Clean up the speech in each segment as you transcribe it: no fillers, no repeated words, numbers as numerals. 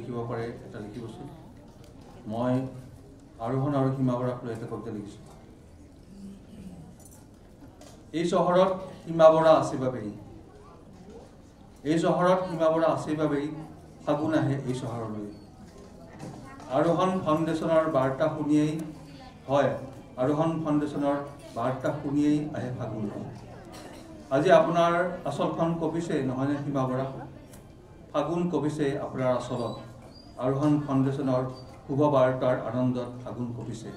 লিখিব পাৰে এটা লিখিবচোন। মই আৰোহণ আৰু সীমা বৰাক লৈ এটা কবিতা লিখিছোঁ। এই চহৰত সীমা বৰা আছে বাবেই, এই চহৰত সীমা বৰা আছে বাবেই ফাগুন আহে এই চহৰলৈ। আৰোহণ ফাউণ্ডেশ্যনৰ বাৰ্তা শুনিয়েই হয়, আৰোহণ ফাউণ্ডেশ্যনৰ বাৰ্তা শুনিয়েই আহে ফাগুন। আজি আপোনাৰ আচলখন কবিছে নহয়নে সীমা বৰা? ফাগুন কবিছে আপোনাৰ আচলত, আৰোহণ ফাউণ্ডেশ্যনৰ শুভ বাৰ্তাৰ আনন্দত ফাগুন কবিছে।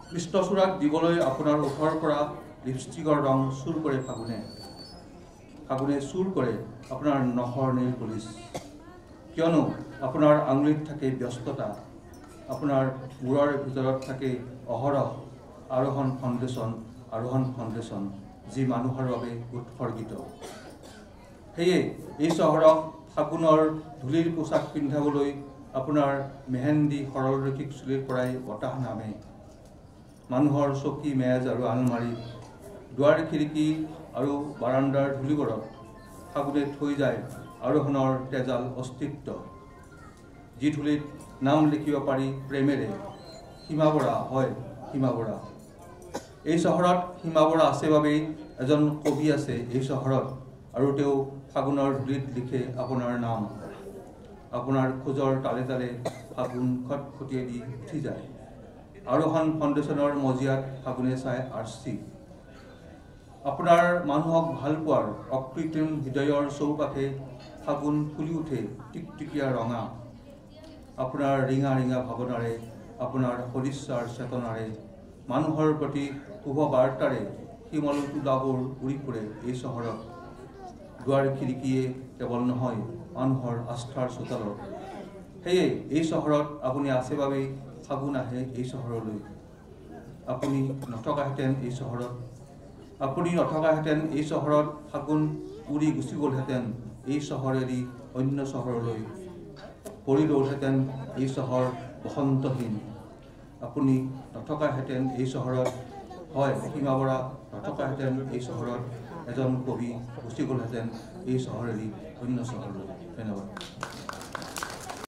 কৃষ্ণচূড়াক দিবলৈ আপোনাৰ ওঠৰ পৰা লিপষ্টিকৰ ৰং চুৰ কৰে ফাগুনে, ফাগুনে চুৰ কৰে আপোনাৰ নখৰ নেইল পলিচ। কিয়নো আপোনাৰ আঙুলিত থাকে ব্যস্ততা, আপোনাৰ মূৰৰ ভিতৰত থাকে অহৰহ আৰোহণ ফাউণ্ডেশ্যন, আৰোহণ ফাউণ্ডেশ্যন যি মানুহৰ বাবে উৎসৰ্গিত। সেয়ে এই চহৰক ফাগুনৰ ধূলিৰ পোচাক পিন্ধাবলৈ আপোনাৰ মেহেন্দি সৰলৰৈখিক চুলিৰ পৰাই বতাহ নামে। মানুহৰ চকী মেজ আৰু আলমাৰী, দুৱাৰ খিৰিকী আৰু বাৰাণ্ডাৰ ধূলিবোৰত ফাগুনে থৈ যায় আৰোহণৰ তেজাল অস্তিত্ব। যি ধূলিত নাম লিখিব পাৰি প্ৰেমেৰে, সীমা বৰা হয় সীমা বৰা। এই চহৰত সীমা বৰা আছে বাবেই এজন কবি আছে এই চহৰত, আৰু তেওঁ ফাগুনৰ ধূলিত লিখে আপোনাৰ নাম। আপোনাৰ খোজৰ তালে তালে ফাগুন খটখটিয়ে দি উঠি যায়। আৰোহণ ফাউণ্ডেশ্যনৰ মজিয়াত ফাগুনে চাই আৰ্চি। আপোনাৰ মানুহক ভাল পোৱাৰ অকৃত্ৰিম হৃদয়ৰ চৌপাশে ফাগুন ফুলি উঠে টিকটিকীয়া ৰঙা। আপোনাৰ ৰিঙা ৰিঙা ভাৱনাৰে, আপোনাৰ সদিচ্ছাৰ চেতনাৰে, মানুহৰ প্ৰতি শুভ বাৰ্তাৰে শিমল তুলাবোৰ উৰি ফুৰে এই চহৰত। দুৱাৰ খিৰিকীয়ে কেৱল নহয়, মানুহৰ আস্থাৰ চোতালত। সেয়ে এই চহৰত আপুনি আছে বাবেই ফাগুন আহে এই চহৰলৈ। আপুনি নথকাহেঁতেন এই চহৰত, আপুনি নথকাহেঁতেন এই চহৰত ফাগুন উৰি গুচি গ'লহেঁতেন এই চহৰ এৰি অন্য চহৰলৈ। পৰি ৰ'লহেঁতেন এই চহৰ বসন্তহীন। আপুনি নথকাহেঁতেন এই চহৰত, হয় সীমা বৰা নথকাহেঁতেন এই চহৰত এজন কবি গুচি গ'লহেঁতেন এই চহৰ এৰি অন্য চহৰলৈ। ধন্যবাদ।